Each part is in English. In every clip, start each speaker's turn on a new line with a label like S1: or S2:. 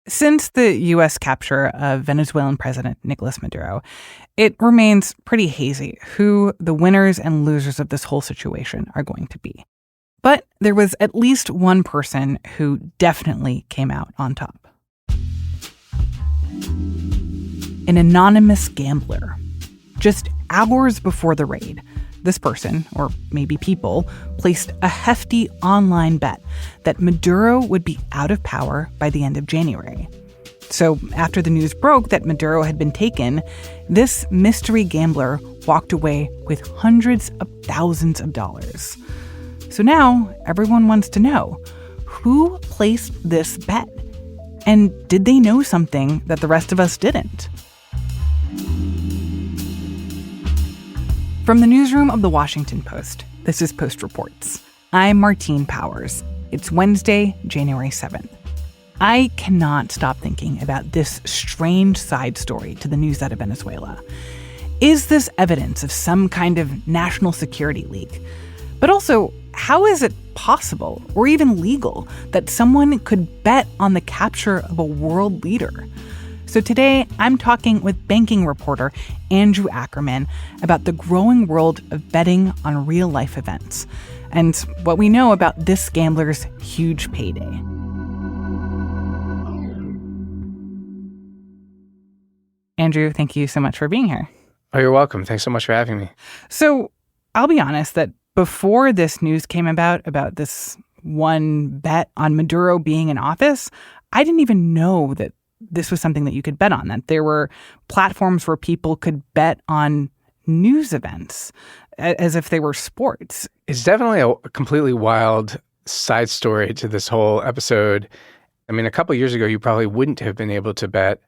S1: Since the U.S. capture of Venezuelan President Nicolás Maduro, it remains pretty hazy who the winners and losers of this whole situation are going to be. But there was at least one person who definitely came out on top. An anonymous gambler. Just hours before the raid, this person, or maybe people, placed a hefty online bet that Maduro would be out of power by the end of January. So after the news broke that Maduro had been taken, this mystery gambler walked away with hundreds of thousands of dollars. So now everyone wants to know, who placed this bet? And did they know something that the rest of us didn't? From the newsroom of The Washington Post, this is Post Reports. I'm Martine Powers. It's Wednesday, January 7th. I cannot stop thinking about this strange side story to the news out of Venezuela. Is this evidence of some kind of national security leak? But also, how is it possible or even legal that someone could bet on the capture of a world leader? So today, I'm talking with banking reporter Andrew Ackerman about the growing world of betting on real-life events and what we know about this gambler's huge payday. Andrew, thank you so much for being here.
S2: Oh, you're welcome. Thanks so much for having me.
S1: So I'll be honest that before this news came about this one bet on Maduro being in office, I didn't even know that this was something that you could bet on, that there were platforms where people could bet on news events as if they were sports.
S2: It's definitely a completely wild side story to this whole episode. I mean, a couple of years ago, you probably wouldn't have been able to bet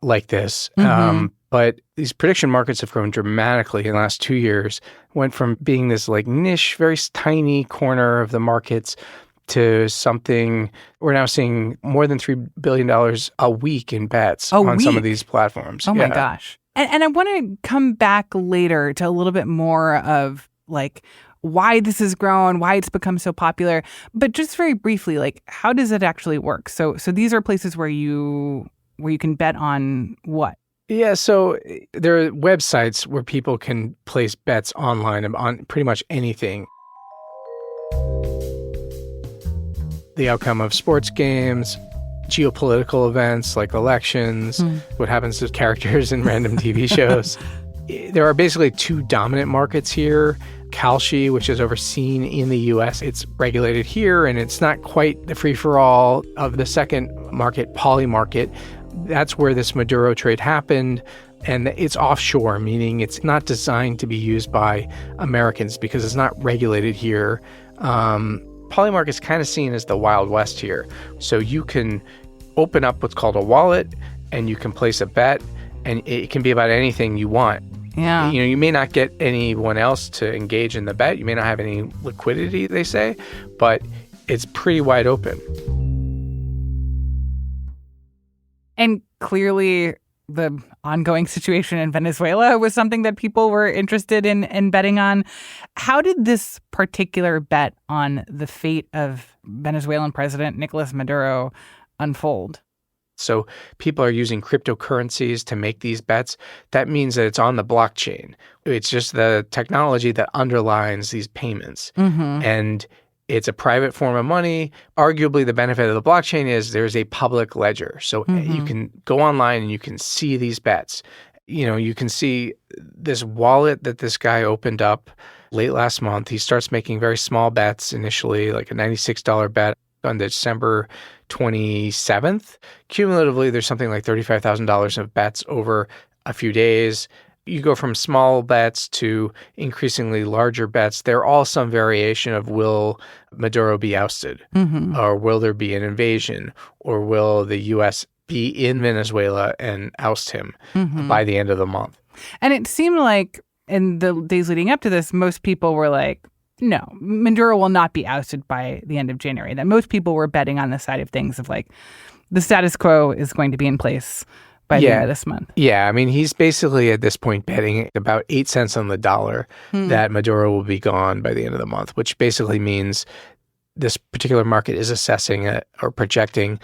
S2: like this. But these prediction markets have grown dramatically in the last 2 years, went from being this like niche, very tiny corner of the markets to something we're now seeing more than $3 billion a week in bets on some of these platforms.
S1: Oh, my gosh. And I want to come back later to a little bit more of like why this has grown, why it's become so popular. But just very briefly, like how does it actually work? So these are places where you can bet on what?
S2: Yeah, so there are websites where people can place bets online on pretty much anything. The outcome of sports games, geopolitical events like elections, what happens to characters in random TV shows. There are basically two dominant markets here. Kalshi, which is overseen in the U.S., it's regulated here, and it's not quite the free-for-all of the second market, Poly market. That's where this Maduro trade happened, and it's offshore, meaning it's not designed to be used by Americans because it's not regulated here. Polymark is kind of seen as the Wild West here. So you can open up what's called a wallet, and you can place a bet, and it can be about anything you want.
S1: Yeah.
S2: You know, you may not get anyone else to engage in the bet. You may not have any liquidity, they say, but it's pretty wide open.
S1: And clearly, the ongoing situation in Venezuela was something that people were interested in betting on. How did this particular bet on the fate of Venezuelan President Nicolás Maduro unfold?
S2: So people are using cryptocurrencies to make these bets. That means that it's on the blockchain. It's just the technology that underlines these payments. And it's a private form of money. Arguably, the benefit of the blockchain is there's a public ledger. So you can go online and you can see these bets. You know, you can see this wallet that this guy opened up late last month. He starts making very small bets initially, like a $96 bet on December 27th. Cumulatively, there's something like $35,000 of bets over a few days. You go from small bets to increasingly larger bets. They're all some variation of will Maduro be ousted? Or will there be an invasion? Or will the U.S. be in Venezuela and oust him by the end of the month?
S1: And it seemed like in the days leading up to this, most people were like, no, Maduro will not be ousted by the end of January. That most people were betting on the side of things of like the status quo is going to be in place by the end of this month.
S2: Yeah, I mean, he's basically at this point betting about 8 cents on the dollar that Maduro will be gone by the end of the month, which basically means this particular market is assessing or projecting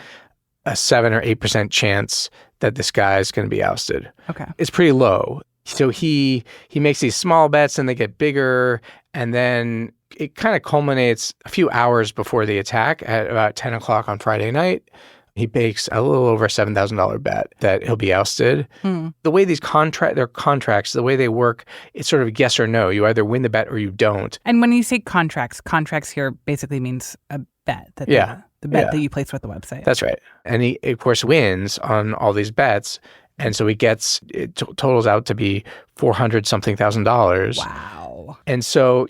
S2: a 7 or 8% chance that this guy is going to be ousted.
S1: Okay.
S2: It's pretty low. So he makes these small bets and they get bigger, and then it kind of culminates a few hours before the attack at about 10 o'clock on Friday night. He makes a little over a $7,000 bet that he'll be ousted. The way these their contracts, the way they work, it's sort of yes or no. You either win the bet or you don't.
S1: And when you say contracts here basically means a bet. The bet that you place with the website.
S2: That's right. And he, of course, wins on all these bets. And so it totals out to be $400-something thousand.
S1: Wow.
S2: And so,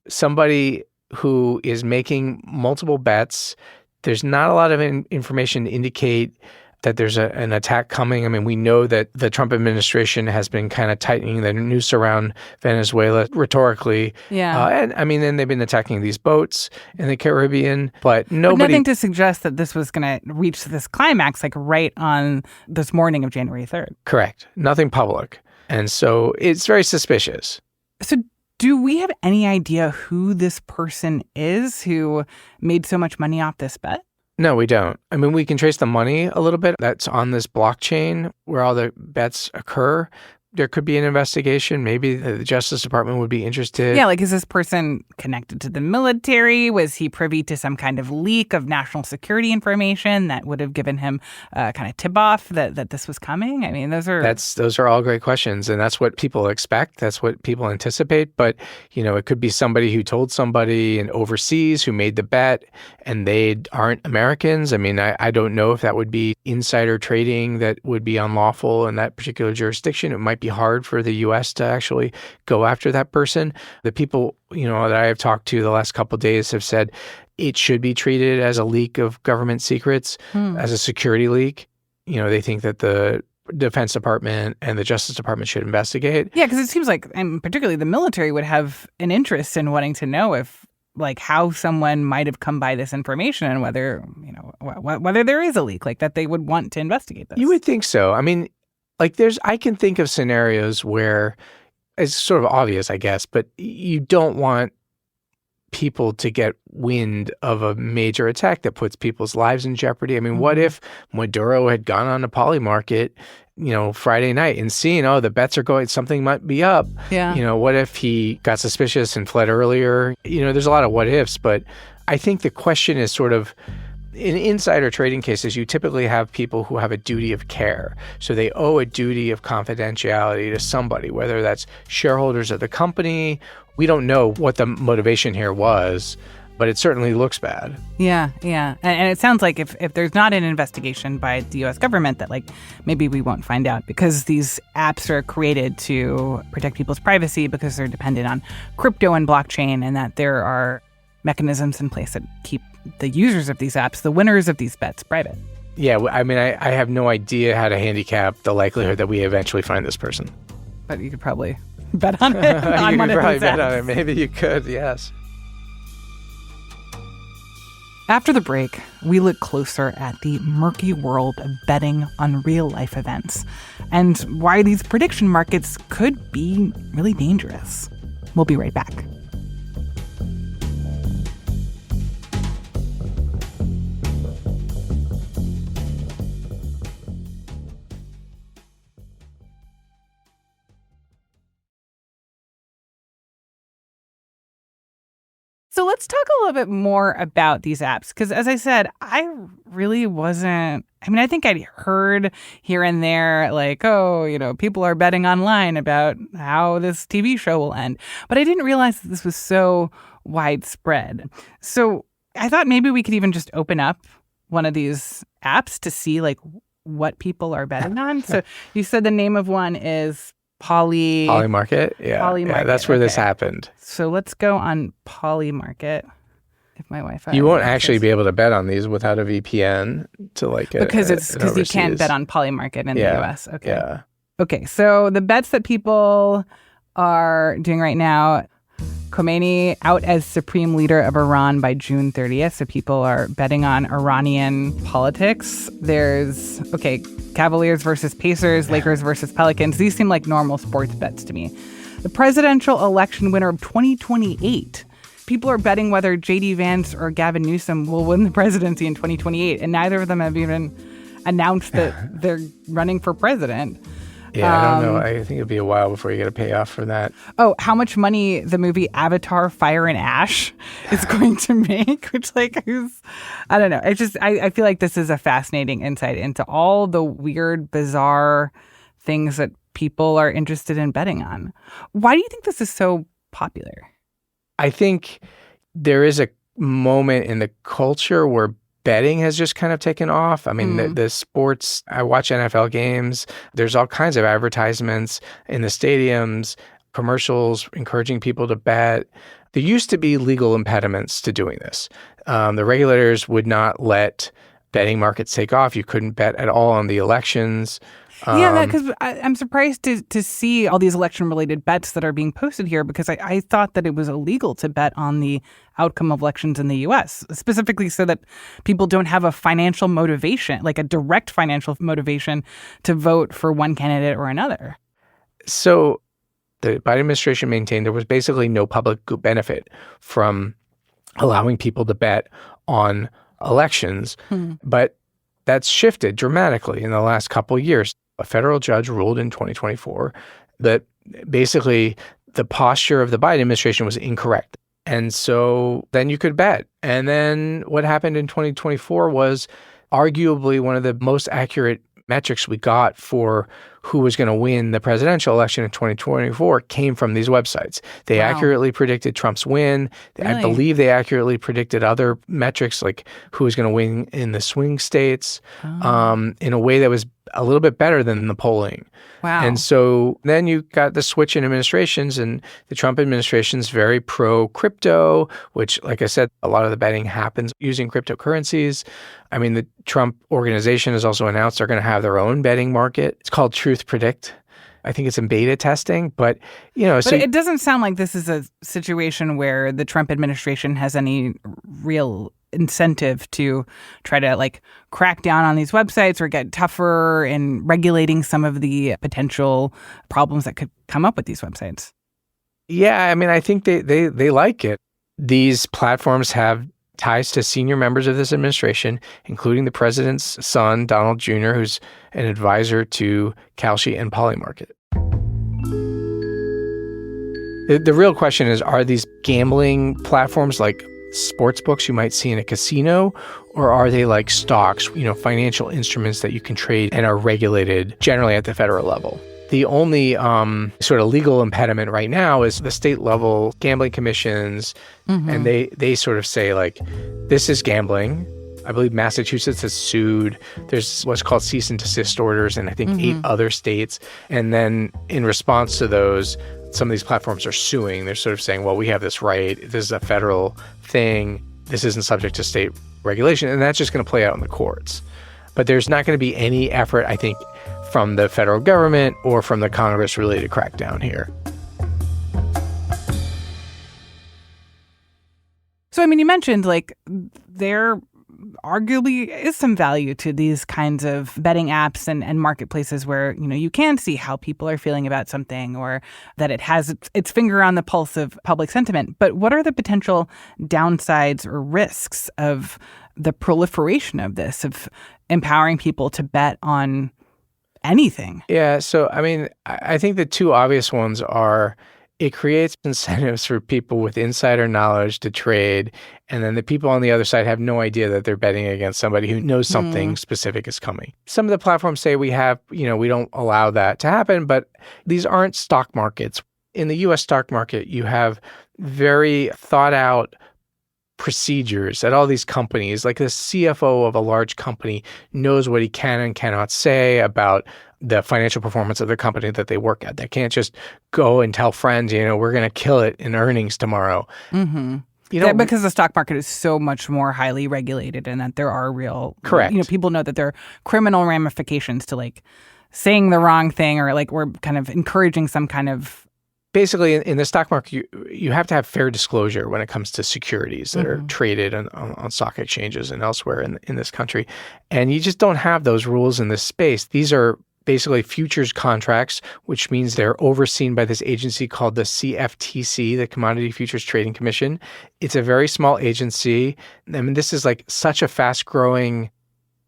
S2: somebody who is making multiple bets, there's not a lot of information to indicate that there's an attack coming. I mean, we know that the Trump administration has been kind of tightening the noose around Venezuela rhetorically.
S1: Yeah.
S2: And I mean, then they've been attacking these boats in the Caribbean, but nobody...
S1: But nothing to suggest that this was going to reach this climax like right on this morning of January 3rd.
S2: Correct. Nothing public. And so it's very suspicious.
S1: So do we have any idea who this person is who made so much money off this bet?
S2: No, we don't. I mean, we can trace the money a little bit. That's on this blockchain where all the bets occur. There could be an investigation. Maybe the Justice Department would be interested.
S1: Yeah, like, is this person connected to the military? Was he privy to some kind of leak of national security information that would have given him kind of tip-off that this was coming? I mean, those are all great questions, and that's what people expect. That's what people anticipate. But, it could be somebody who told somebody in overseas who made the bet, and they aren't Americans. I mean, I don't know if that would be insider trading that would be unlawful in that particular jurisdiction. It might be hard for the U.S. to actually go after that person. The people, that I have talked to the last couple of days have said it should be treated as a leak of government secrets, as a security leak. They think that the Defense Department and the Justice Department should investigate. Yeah, because it seems like, and particularly the military would have an interest in wanting to know if, like, how someone might have come by this information and whether, whether there is a leak, like that they would want to investigate this.
S2: You would think so. I mean, I can think of scenarios where it's sort of obvious, I guess, but you don't want people to get wind of a major attack that puts people's lives in jeopardy. I mean, what if Maduro had gone on a Polymarket, Friday night and seen, the bets are going, something might be up.
S1: Yeah.
S2: What if he got suspicious and fled earlier? There's a lot of what ifs, but I think the question is sort of, in insider trading cases, you typically have people who have a duty of care. So they owe a duty of confidentiality to somebody, whether that's shareholders of the company. We don't know what the motivation here was, but it certainly looks bad.
S1: Yeah. And it sounds like if there's not an investigation by the U.S. government, that maybe we won't find out, because these apps are created to protect people's privacy because they're dependent on crypto and blockchain, and that there are mechanisms in place that keep the users of these apps, the winners of these bets, private.
S2: Yeah, I mean, I have no idea how to handicap the likelihood that we eventually find this person.
S1: But you could probably bet on it.
S2: You could probably bet on it. Maybe you could, yes.
S1: After the break, we look closer at the murky world of betting on real-life events and why these prediction markets could be really dangerous. We'll be right back. So let's talk a little bit more about these apps, because as I said, I really wasn't, I think I'd heard here and there, like, people are betting online about how this TV show will end. But I didn't realize that this was so widespread. So I thought maybe we could even just open up one of these apps to see, like, what people are betting on. So you said the name of one is
S2: Polymarket. Yeah.
S1: Polymarket.
S2: Yeah, that's where this happened.
S1: So let's go on Polymarket. If my Wi-Fi.
S2: You won't actually be able to bet on these without a VPN to
S1: because you can't bet on Polymarket in the US. Okay.
S2: Yeah.
S1: Okay. So the bets that people are doing right now: Khomeini out as supreme leader of Iran by June 30th. So people are betting on Iranian politics. There's Cavaliers versus Pacers, Lakers versus Pelicans. These seem like normal sports bets to me. The presidential election winner of 2028 people are betting whether J.D. Vance or Gavin Newsom will win the presidency in 2028, and neither of them have even announced that they're running for president.
S2: Yeah, I don't know. I think it'll be a while before you get a payoff for that.
S1: Oh, how much money the movie Avatar: Fire and Ash is going to make? Which, like, I don't know. It's just, I feel like this is a fascinating insight into all the weird, bizarre things that people are interested in betting on. Why do you think this is so popular?
S2: I think there is a moment in the culture where betting has just kind of taken off. I mean, the sports, I watch NFL games. There's all kinds of advertisements in the stadiums, commercials encouraging people to bet. There used to be legal impediments to doing this. The regulators would not let betting markets take off. You couldn't bet at all on the elections.
S1: Yeah, because I'm surprised to see all these election-related bets that are being posted here, because I thought that it was illegal to bet on the outcome of elections in the U.S., specifically so that people don't have a financial motivation, like a direct financial motivation to vote for one candidate or another.
S2: So the Biden administration maintained there was basically no public benefit from allowing people to bet on elections, but that's shifted dramatically in the last couple of years. A federal judge ruled in 2024 that basically the posture of the Biden administration was incorrect. And so then you could bet. And then what happened in 2024 was arguably one of the most accurate metrics we got for who was going to win the presidential election in 2024 came from these websites. They accurately predicted Trump's win.
S1: Really?
S2: I believe they accurately predicted other metrics like who was going to win in the swing states in a way that was a little bit better than the polling.
S1: Wow.
S2: And so then you got the switch in administrations, and the Trump administration's very pro-crypto, which, like I said, a lot of the betting happens using cryptocurrencies. I mean, the Trump organization has also announced they're going to have their own betting market. It's called Truth Predict. I think it's in beta testing, but, you know.
S1: But it doesn't sound like this is a situation where the Trump administration has any real incentive to try to like crack down on these websites or get tougher in regulating some of the potential problems that could come up with these websites.
S2: Yeah, I mean, I think they like it. These platforms have ties to senior members of this administration, including the president's son, Donald Jr., who's an advisor to Kalshi and Polymarket. The real question is, are these gambling platforms like sports books you might see in a casino, or are they like stocks, you know, financial instruments that you can trade and are regulated generally at the federal level? The only sort of legal impediment right now is the state level gambling commissions, and they sort of say like, this is gambling. I believe Massachusetts has sued. There's what's called cease and desist orders in I think 8 other states. And then in response to those, some of these platforms are suing. They're sort of saying, well, we have this right. This is a federal thing. This isn't subject to state regulation. And that's just going to play out in the courts. But there's not going to be any effort, I think, from the federal government or from the Congress really to crack down here.
S1: So, I mean, you mentioned like there arguably is some value to these kinds of betting apps and marketplaces where, you know, you can see how people are feeling about something or that it has its finger on the pulse of public sentiment. But what are the potential downsides or risks of the proliferation of this, of empowering people to bet on anything?
S2: Yeah. So, I mean, I think the two obvious ones are it creates incentives for people with insider knowledge to trade. And then the people on the other side have no idea that they're betting against somebody who knows something specific is coming. Some of the platforms say we don't allow that to happen, but these aren't stock markets. In the U.S. stock market, you have very thought out procedures at all these companies. Like the CFO of a large company knows what he can and cannot say about the financial performance of the company that they work at. They can't just go and tell friends, you know, we're going to kill it in earnings tomorrow. You know,
S1: because the stock market is so much more highly regulated and that there are real,
S2: correct.
S1: You know, people know that there are criminal ramifications to like saying the wrong thing or like we're kind of encouraging some kind of.
S2: Basically, in the stock market, you have to have fair disclosure when it comes to securities that are traded on stock exchanges and elsewhere in this country. And you just don't have those rules in this space. These are basically futures contracts, which means they're overseen by this agency called the CFTC, the Commodity Futures Trading Commission. It's a very small agency. I mean, this is like such a fast-growing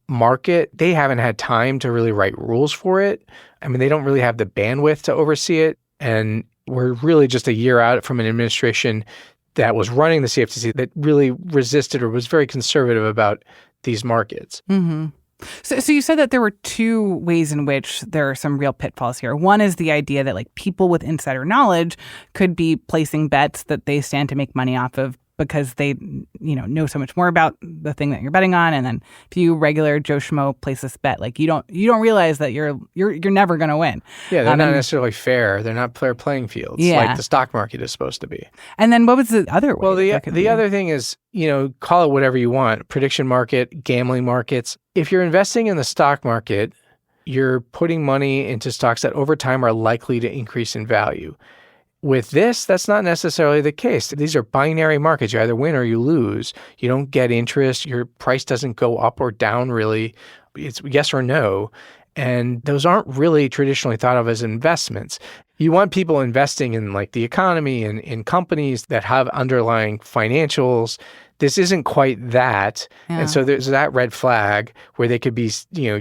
S2: market. They haven't had time to really write rules for it. I mean, they don't really have the bandwidth to oversee it. And we're really just a year out from an administration that was running the CFTC that really resisted or was very conservative about these markets.
S1: Mm-hmm. So you said that there were two ways in which there are some real pitfalls here. One is the idea that like people with insider knowledge could be placing bets that they stand to make money off of because they, know so much more about the thing that you're betting on. And then if you regular Joe Schmo place this bet, like you don't realize that you're never going to win.
S2: Yeah, they're not necessarily fair. They're not fair playing fields like the stock market is supposed to be.
S1: And then what was the other way?
S2: Well, the other thing is, call it whatever you want, prediction market, gambling markets. If you're investing in the stock market, you're putting money into stocks that over time are likely to increase in value. With this, that's not necessarily the case. These are binary markets. You either win or you lose. You don't get interest. Your price doesn't go up or down really. It's yes or no. And those aren't really traditionally thought of as investments. You want people investing in like the economy and in companies that have underlying financials. This isn't quite that. Yeah. And so there's that red flag where they could be,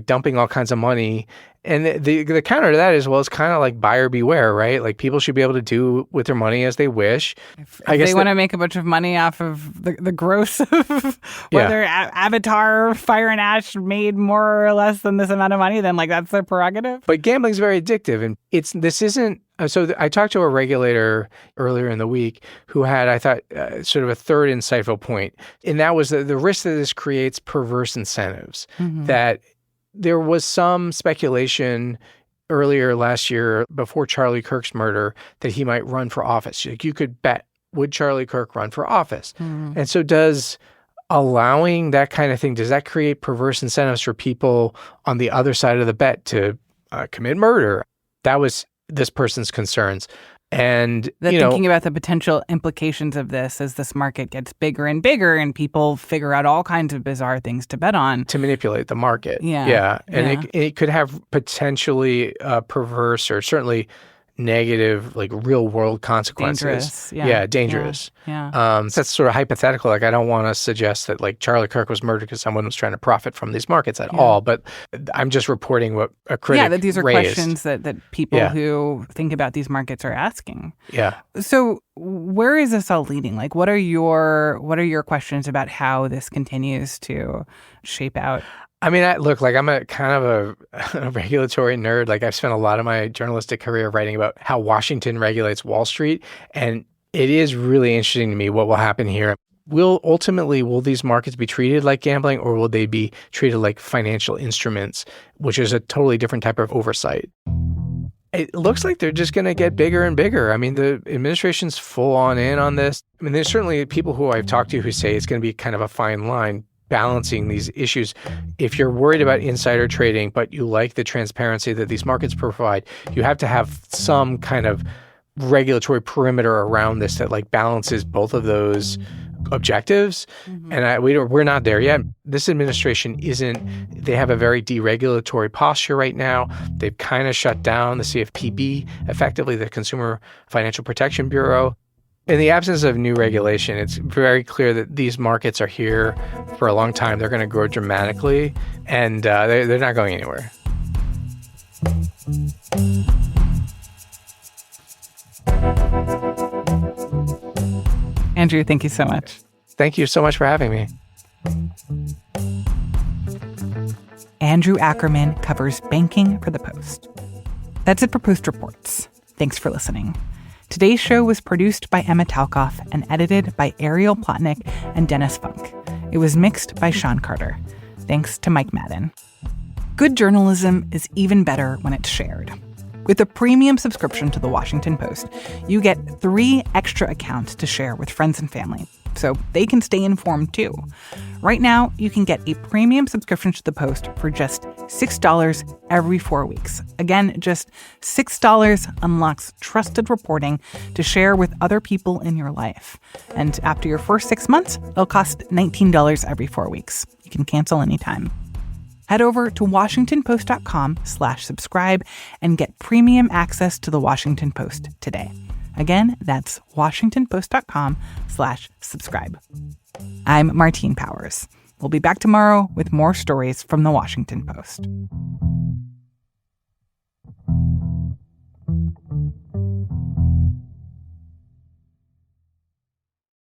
S2: dumping all kinds of money. And the counter to that is, well, it's kind of like buyer beware, right? Like people should be able to do with their money as they wish.
S1: If they want to make a bunch of money off of the gross of whether Avatar, Fire and Ash made more or less than this amount of money, then like that's their prerogative.
S2: But gambling's very addictive. And this isn't. So I talked to a regulator earlier in the week who had, I thought, sort of a third insightful point. And that was the risk that this creates perverse incentives. Mm-hmm. That there was some speculation earlier last year before Charlie Kirk's murder that he might run for office. Like you could bet, would Charlie Kirk run for office? Mm-hmm. And so does allowing that kind of thing, does that create perverse incentives for people on the other side of the bet to commit murder? That was this person's concerns. And
S1: thinking about the potential implications of this as this market gets bigger and bigger and people figure out all kinds of bizarre things to bet on.
S2: To manipulate the market. Yeah. And it could have potentially perverse or certainly negative, like real world consequences.
S1: Dangerous.
S2: Dangerous.
S1: Yeah.
S2: So that's sort of hypothetical. Like I don't want to suggest that like Charlie Kirk was murdered because someone was trying to profit from these markets at all. But I'm just reporting what a critic
S1: that these are
S2: raised.
S1: Questions that people who think about these markets are asking.
S2: Yeah.
S1: So where is this all leading? Like what are your questions about how this continues to shape out?
S2: I mean, I'm a kind of a regulatory nerd. Like I've spent a lot of my journalistic career writing about how Washington regulates Wall Street. And it is really interesting to me what will happen here. Will these markets be treated like gambling or will they be treated like financial instruments, which is a totally different type of oversight? It looks like they're just going to get bigger and bigger. I mean, the administration's full on this. I mean, there's certainly people who I've talked to who say it's going to be kind of a fine line balancing these issues. If you're worried about insider trading, but you like the transparency that these markets provide, you have to have some kind of regulatory perimeter around this that like balances both of those objectives. Mm-hmm. And we're not there yet. This administration they have a very deregulatory posture right now. They've kind of shut down the CFPB, effectively the Consumer Financial Protection Bureau. In the absence of new regulation, it's very clear that these markets are here for a long time. They're going to grow dramatically, and they're not going anywhere.
S1: Andrew, thank you so much.
S2: Thank you so much for having me.
S1: Andrew Ackerman covers banking for The Post. That's it for Post Reports. Thanks for listening. Today's show was produced by Emma Talkoff and edited by Ariel Plotnick and Dennis Funk. It was mixed by Sean Carter. Thanks to Mike Madden. Good journalism is even better when it's shared. With a premium subscription to The Washington Post, you get 3 extra accounts to share with friends and family, so they can stay informed too. Right now, you can get a premium subscription to The Post for just $6 every 4 weeks. Again, just $6 unlocks trusted reporting to share with other people in your life. And after your first 6 months, it'll cost $19 every 4 weeks. You can cancel anytime. Head over to WashingtonPost.com/subscribe and get premium access to the Washington Post today. Again, that's WashingtonPost.com/subscribe. I'm Martine Powers. We'll be back tomorrow with more stories from the Washington Post.